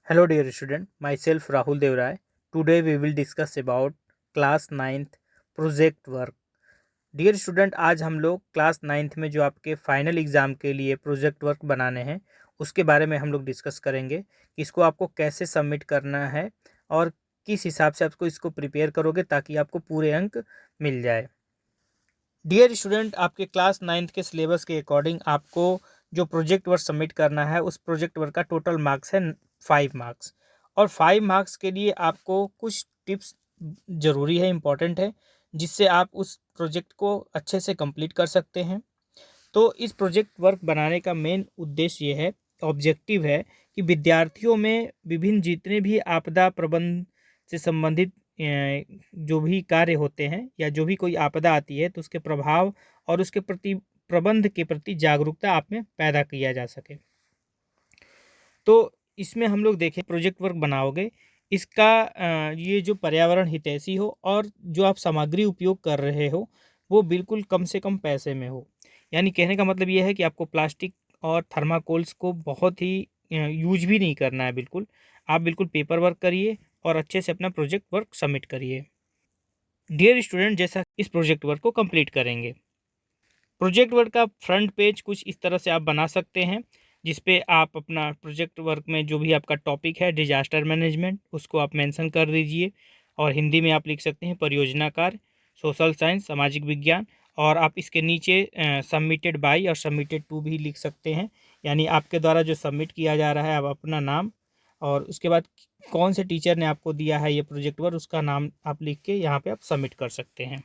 Hello dear student, myself Rahul Devray. Today we will discuss about class 9th project work. Dear student, आज हम लोग class 9th में जो आपके final exam के लिए प्रोजेक्ट वर्क बनाने हैं उसके बारे में हम लोग डिस्कस करेंगे कि इसको आपको कैसे सबमिट करना है और किस हिसाब से आपको इसको प्रिपेयर करोगे ताकि आपको पूरे अंक मिल जाए। डियर स्टूडेंट, आपके क्लास 9th के सिलेबस के अकॉर्डिंग आपको जो प्रोजेक्ट वर्क सबमिट करना है उस प्रोजेक्ट वर्क का टोटल मार्क्स है 5 मार्क्स। और 5 मार्क्स के लिए आपको कुछ टिप्स ज़रूरी है, इम्पॉर्टेंट है, जिससे आप उस प्रोजेक्ट को अच्छे से कंप्लीट कर सकते हैं। तो इस प्रोजेक्ट वर्क बनाने का मेन उद्देश्य ये है, ऑब्जेक्टिव है कि विद्यार्थियों में विभिन्न जितने भी आपदा प्रबंध से संबंधित जो भी कार्य होते हैं या जो भी कोई आपदा आती है तो उसके प्रभाव और उसके प्रति प्रबंध के प्रति जागरूकता आप में पैदा किया जा सके। तो इसमें हम लोग देखें, प्रोजेक्ट वर्क बनाओगे इसका ये जो पर्यावरण हितैषी हो और जो आप सामग्री उपयोग कर रहे हो वो बिल्कुल कम से कम पैसे में हो। यानी कहने का मतलब ये है कि आपको प्लास्टिक और थर्माकोल्स को बहुत ही यूज भी नहीं करना है। बिल्कुल आप बिल्कुल पेपर वर्क करिए और अच्छे से अपना प्रोजेक्ट वर्क सबमिट करिए। डियर स्टूडेंट, जैसा इस प्रोजेक्ट वर्क को कंप्लीट करेंगे, प्रोजेक्ट वर्क का फ्रंट पेज कुछ इस तरह से आप बना सकते हैं जिस पे आप अपना प्रोजेक्ट वर्क में जो भी आपका टॉपिक है डिजास्टर मैनेजमेंट उसको आप मेंशन कर दीजिए। और हिंदी में आप लिख सकते हैं परियोजना कार्य, सोशल साइंस, सामाजिक विज्ञान। और आप इसके नीचे सबमिटेड बाय और सबमिटेड टू भी लिख सकते हैं, यानी आपके द्वारा जो सबमिट किया जा रहा है आप अपना नाम और उसके बाद कौन से टीचर ने आपको दिया है ये प्रोजेक्ट वर्क उसका नाम आप लिख के यहाँ पे आप सबमिट कर सकते हैं।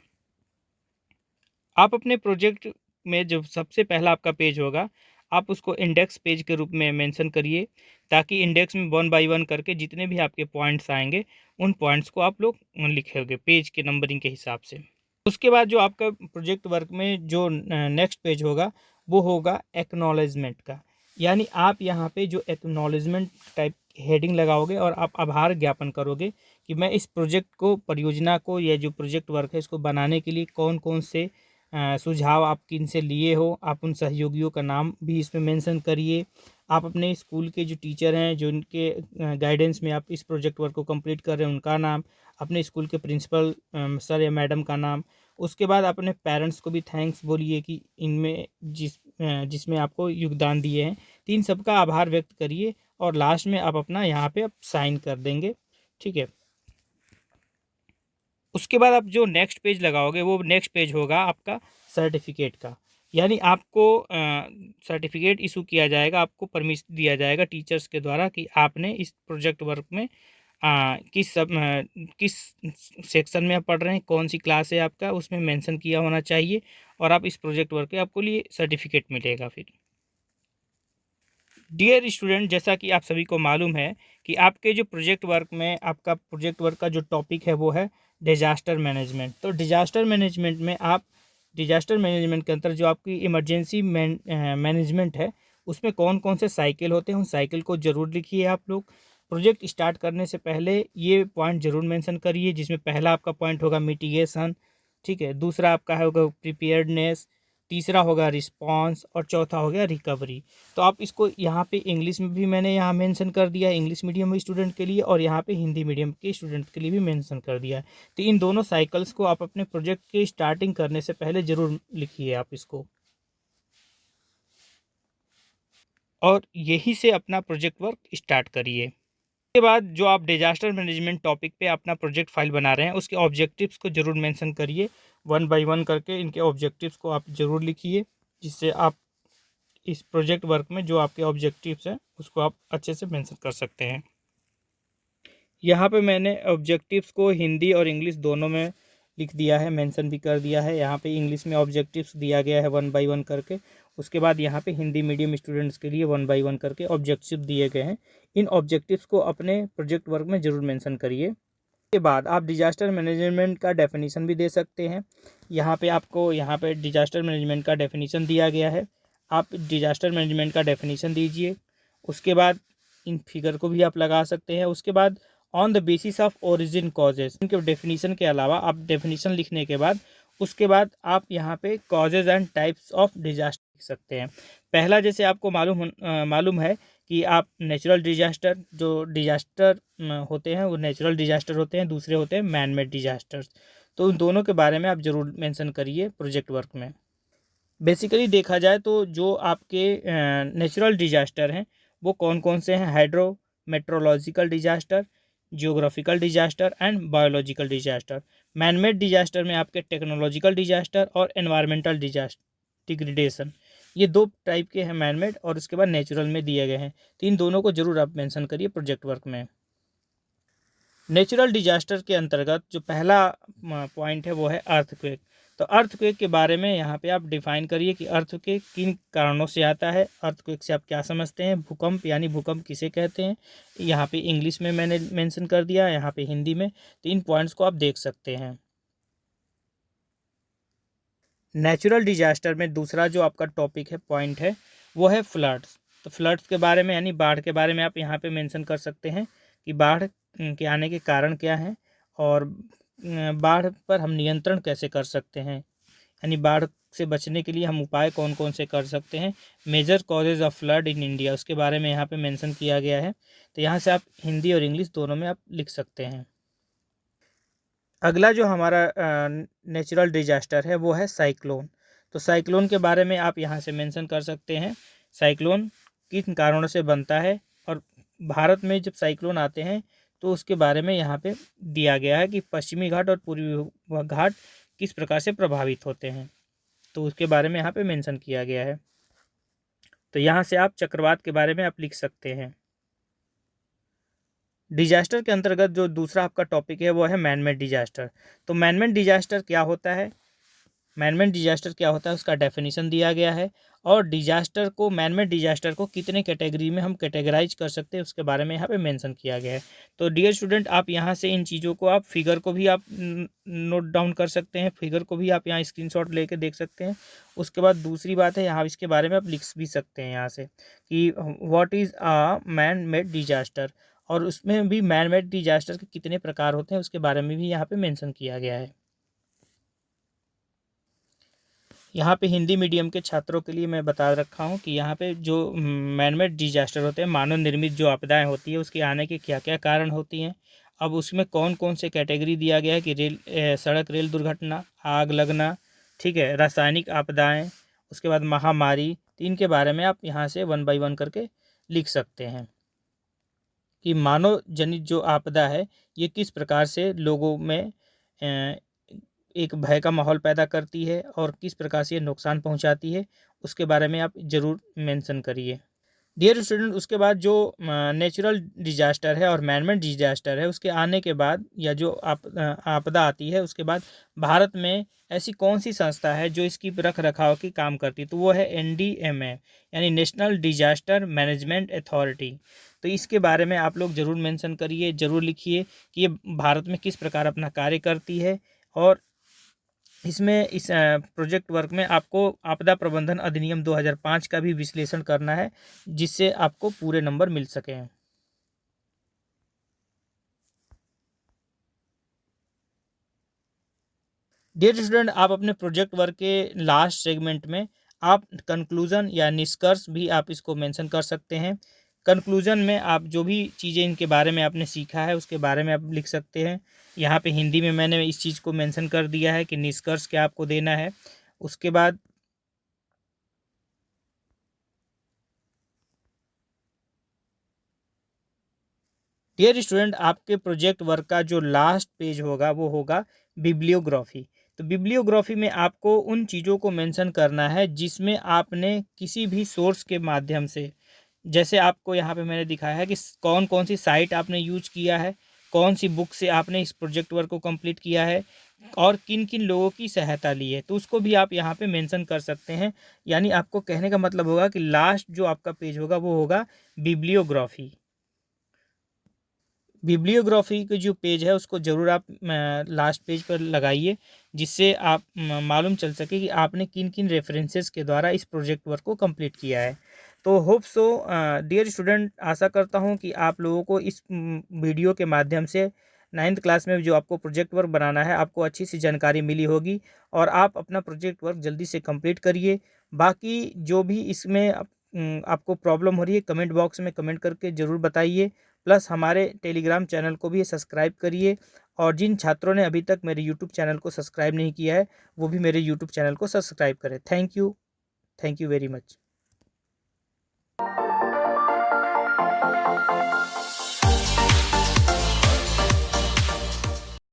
आप अपने प्रोजेक्ट में जो सबसे पहला आपका पेज होगा आप उसको इंडेक्स पेज के रूप में मेंशन करिए, ताकि इंडेक्स में 1 बाय 1 करके जितने भी आपके पॉइंट्स आएंगे उन पॉइंट्स को आप लोग लिखेंगे पेज के नंबरिंग के हिसाब से। उसके बाद जो आपका प्रोजेक्ट वर्क में जो नेक्स्ट पेज होगा वो होगा एक्नॉलेजमेंट का। यानी आप यहाँ पे जो एक्नॉलेजमेंट टाइप हेडिंग लगाओगे और आप आभार ज्ञापन करोगे कि मैं इस प्रोजेक्ट को, परियोजना को या जो प्रोजेक्ट वर्क है इसको बनाने के लिए कौन कौन से सुझाव आप किन से लिए हो। आप उन सहयोगियों का नाम भी इसमें मेंशन करिए। आप अपने स्कूल के जो टीचर हैं जो उनके गाइडेंस में आप इस प्रोजेक्ट वर्क को कंप्लीट कर रहे हैं उनका नाम, अपने स्कूल के प्रिंसिपल सर या मैडम का नाम। उसके बाद अपने पेरेंट्स को भी थैंक्स बोलिए कि इनमें जिसमें आपको योगदान दिए हैं, तो इन सबका आभार व्यक्त करिए और लास्ट में आप अपना यहाँ पे आप साइन कर देंगे। ठीक है। उसके बाद आप जो नेक्स्ट पेज लगाओगे वो नेक्स्ट पेज होगा आपका सर्टिफिकेट का। यानी आपको सर्टिफिकेट इशू किया जाएगा, आपको परमिशन दिया जाएगा टीचर्स के द्वारा कि आपने इस प्रोजेक्ट वर्क में किस सेक्शन में आप पढ़ रहे हैं, कौन सी क्लास है आपका, उसमें मेंशन किया होना चाहिए और आप इस प्रोजेक्ट वर्क पे आपको लिए सर्टिफिकेट मिलेगा। फिर डियर स्टूडेंट, जैसा कि आप सभी को मालूम है कि आपके जो प्रोजेक्ट वर्क में आपका प्रोजेक्ट वर्क का जो टॉपिक है वो है डिजास्टर मैनेजमेंट। तो डिजास्टर मैनेजमेंट में आप डिजास्टर मैनेजमेंट के अंदर जो आपकी इमरजेंसी मैनेजमेंट है उसमें कौन कौन से साइकिल होते हैं उन साइकिल को ज़रूर लिखिए। आप लोग प्रोजेक्ट स्टार्ट करने से पहले ये पॉइंट ज़रूर मेंशन करिए, जिसमें पहला आपका पॉइंट होगा मिटिगेशन, ठीक है, दूसरा आपका होगा प्रिपेयर्डनेस, तीसरा होगा रिस्पांस और चौथा हो गया रिकवरी। तो आप इसको यहाँ पे इंग्लिश में भी मैंने यहाँ मेंशन कर दिया है इंग्लिश मीडियम स्टूडेंट के लिए, और यहाँ पे हिंदी मीडियम के स्टूडेंट के लिए भी मेंशन कर दिया है। तो इन दोनों साइकिल्स को आप अपने प्रोजेक्ट के स्टार्टिंग करने से पहले ज़रूर लिखिए आप इसको, और यही से अपना प्रोजेक्ट वर्क स्टार्ट करिए। उसके बाद जो आप डिजास्टर मैनेजमेंट टॉपिक पे अपना प्रोजेक्ट फाइल बना रहे हैं उसके ऑब्जेक्टिव्स को ज़रूर मेंशन करिए, 1 बाय 1 करके इनके ऑब्जेक्टिव्स को आप ज़रूर लिखिए, जिससे आप इस प्रोजेक्ट वर्क में जो आपके ऑब्जेक्टिव्स हैं उसको आप अच्छे से मेंशन कर सकते हैं। यहाँ पे मैंने ऑब्जेक्टिव्स को हिंदी और इंग्लिश दोनों में लिख दिया है, मेंशन भी कर दिया है। यहाँ पे इंग्लिश में ऑब्जेक्टिव्स दिया गया है 1 बाय 1 करके, उसके बाद यहाँ पे हिंदी मीडियम स्टूडेंट्स के लिए 1 बाय 1 करके ऑब्जेक्टिव दिए गए हैं। इन ऑब्जेक्टिव्स को अपने प्रोजेक्ट वर्क में ज़रूर मेंशन करिए। के बाद आप डिजास्टर मैनेजमेंट का डेफिनेशन भी दे सकते हैं। यहाँ पे आपको यहाँ पे डिजास्टर मैनेजमेंट का डेफिनेशन दिया गया है, आप डिजास्टर मैनेजमेंट का डेफिनेशन दीजिए। उसके बाद इन फिगर को भी आप लगा सकते हैं। उसके बाद on the basis of origin causes, इनके डेफिनेशन के अलावा आप डेफिनेशन लिखने के बाद उसके बाद आप यहाँ पे causes and types of disaster लिख सकते हैं। पहला जैसे आपको मालूम है कि आप नेचुरल डिजास्टर, जो डिजास्टर होते हैं वो नेचुरल डिजास्टर होते हैं, दूसरे होते हैं मैन मेड डिजास्टर्स। तो उन दोनों के बारे में आप ज़रूर मेंशन करिए प्रोजेक्ट वर्क में। बेसिकली देखा जाए तो जो आपके नेचुरल डिजास्टर हैं वो कौन कौन से हैं? Hydro meteorological disaster, geographical disaster and biological disaster. Manmade disaster में आपके टेक्नोलॉजिकल डिजास्टर और एनवायरमेंटल डिजास्टर डिग्रेडेशन, ये दो टाइप के हैं मैनमेड, और उसके बाद नेचुरल में दिए गए हैं। तो इन दोनों को जरूर आप मेंशन करिए प्रोजेक्ट वर्क में। नेचुरल डिजास्टर के अंतर्गत जो पहला पॉइंट है वो है अर्थक्वेक। तो अर्थक्वेक के बारे में यहाँ पे आप डिफाइन करिए कि अर्थक्वेक किन कारणों से आता है, अर्थक्वेक से आप क्या समझते हैं, भूकंप यानी भूकंप किसे कहते हैं। यहाँ पे इंग्लिश में मैंने मेंशन कर दिया, यहाँ पे हिंदी में। तो इन पॉइंट्स को आप देख सकते हैं। नेचुरल डिजास्टर में दूसरा जो आपका टॉपिक है, पॉइंट है, वो है फ्लड्स। तो फ्लड्स के बारे में यानी बाढ़ के बारे में आप यहाँ पे मेंशन कर सकते हैं कि बाढ़ के आने के कारण क्या हैं, और बाढ़ पर हम नियंत्रण कैसे कर सकते हैं, यानी बाढ़ से बचने के लिए हम उपाय कौन कौन से कर सकते हैं। Major causes of flood in India, उसके बारे में यहाँ पे मेंशन किया गया है। तो यहाँ से आप हिंदी और इंग्लिश दोनों में आप लिख सकते हैं। अगला जो हमारा नेचुरल डिजास्टर है वो है साइक्लोन। तो साइक्लोन के बारे में आप यहाँ से मेंशन कर सकते हैं साइक्लोन किन कारणों से बनता है, और भारत में जब साइक्लोन आते हैं तो उसके बारे में यहाँ पे दिया गया है कि पश्चिमी घाट और पूर्वी घाट किस प्रकार से प्रभावित होते हैं। तो उसके बारे में यहाँ पे मेंशन किया गया है। तो यहाँ से आप चक्रवात के बारे में आप लिख सकते हैं। डिजास्टर के अंतर्गत जो दूसरा आपका टॉपिक है वो है मैनमेड डिजास्टर। तो मैनमेड डिजास्टर क्या होता है, मैनमेड डिजास्टर क्या होता है उसका डेफिनेशन दिया गया है, और डिजास्टर को, मैनमेड डिजास्टर को कितने कैटेगरी में हम कैटेगराइज कर सकते हैं उसके बारे में यहाँ पे मेंशन किया गया है। तो डियर स्टूडेंट, आप यहाँ से इन चीज़ों को, आप फिगर को भी आप नोट डाउन कर सकते हैं, फिगर को भी आप यहाँ स्क्रीनशॉट लेके देख सकते हैं। उसके बाद दूसरी बात है, यहाँ इसके बारे में आप लिख भी सकते हैं यहाँ से कि what is a man made disaster, और उसमें भी मैन मेड डिजास्टर के कितने प्रकार होते हैं उसके बारे में भी यहाँ पे मेंशन किया गया है। यहाँ पे हिंदी मीडियम के छात्रों के लिए मैं बता रखा हूँ कि यहाँ पे जो मैनमेड डिजास्टर होते हैं, मानव निर्मित जो आपदाएं होती है उसके आने के क्या क्या कारण होती हैं। अब उसमें कौन कौन से कैटेगरी दिया गया है कि सड़क रेल दुर्घटना, आग लगना, ठीक है, रासायनिक आपदाएं, उसके बाद महामारी। तीन के बारे में आप यहाँ से 1 बाय 1 करके लिख सकते हैं कि मानव जनित जो आपदा है ये किस प्रकार से लोगों में एक भय का माहौल पैदा करती है और किस प्रकार से ये नुकसान पहुंचाती है, उसके बारे में आप ज़रूर मेंशन करिए। डियर स्टूडेंट, उसके बाद जो नेचुरल डिजास्टर है और मैनमेड डिजास्टर है उसके आने के बाद, या जो आपदा आती है उसके बाद भारत में ऐसी कौन सी संस्था है जो इसकी रख रखाव की काम करती है, तो वो है NDMA, यानी नेशनल डिजास्टर मैनेजमेंट अथॉरिटी। तो इसके बारे में आप लोग ज़रूर मेंशन करिए, ज़रूर लिखिए कि ये भारत में किस प्रकार अपना कार्य करती है, और इसमें इस प्रोजेक्ट वर्क में आपको आपदा प्रबंधन अधिनियम 2005 का भी विश्लेषण करना है जिससे आपको पूरे नंबर मिल सकें। डियर स्टूडेंट, आप अपने प्रोजेक्ट वर्क के लास्ट सेगमेंट में आप कंक्लूजन या निष्कर्ष भी आप इसको मेंशन कर सकते हैं। कंक्लूजन में आप जो भी चीज़ें इनके बारे में आपने सीखा है उसके बारे में आप लिख सकते हैं। यहाँ पे हिंदी में मैंने इस चीज़ को मेंशन कर दिया है कि निष्कर्ष क्या आपको देना है। उसके बाद डियर स्टूडेंट, आपके प्रोजेक्ट वर्क का जो लास्ट पेज होगा वो होगा बिब्लियोग्राफी। तो बिब्लियोग्राफी में आपको उन चीज़ों को मेंशन करना है जिसमें आपने किसी भी सोर्स के माध्यम से, जैसे आपको यहाँ पे मैंने दिखाया है कि कौन कौन सी साइट आपने यूज किया है, कौन सी बुक से आपने इस प्रोजेक्ट वर्क को कंप्लीट किया है, और किन किन लोगों की सहायता ली है, तो उसको भी आप यहाँ पे मेंशन कर सकते हैं। यानी आपको कहने का मतलब होगा कि लास्ट जो आपका पेज होगा वो होगा बिब्लियोग्राफी। बिब्लियोग्राफी के जो पेज है उसको ज़रूर आप लास्ट पेज पर लगाइए, जिससे आप मालूम चल सके कि आपने किन किन रेफरेंसेस के द्वारा इस प्रोजेक्ट वर्क को कंप्लीट किया है। तो होप सो डियर स्टूडेंट, आशा करता हूँ कि आप लोगों को इस वीडियो के माध्यम से 9th क्लास में जो आपको प्रोजेक्ट वर्क बनाना है आपको अच्छी सी जानकारी मिली होगी, और आप अपना प्रोजेक्ट वर्क जल्दी से कंप्लीट करिए। बाकी जो भी इसमें आपको प्रॉब्लम हो रही है कमेंट बॉक्स में कमेंट करके ज़रूर बताइए। प्लस हमारे टेलीग्राम चैनल को भी सब्सक्राइब करिए, और जिन छात्रों ने अभी तक मेरे यूट्यूब चैनल को सब्सक्राइब नहीं किया है वो भी मेरे यूट्यूब चैनल को सब्सक्राइब करें। Thank you very much.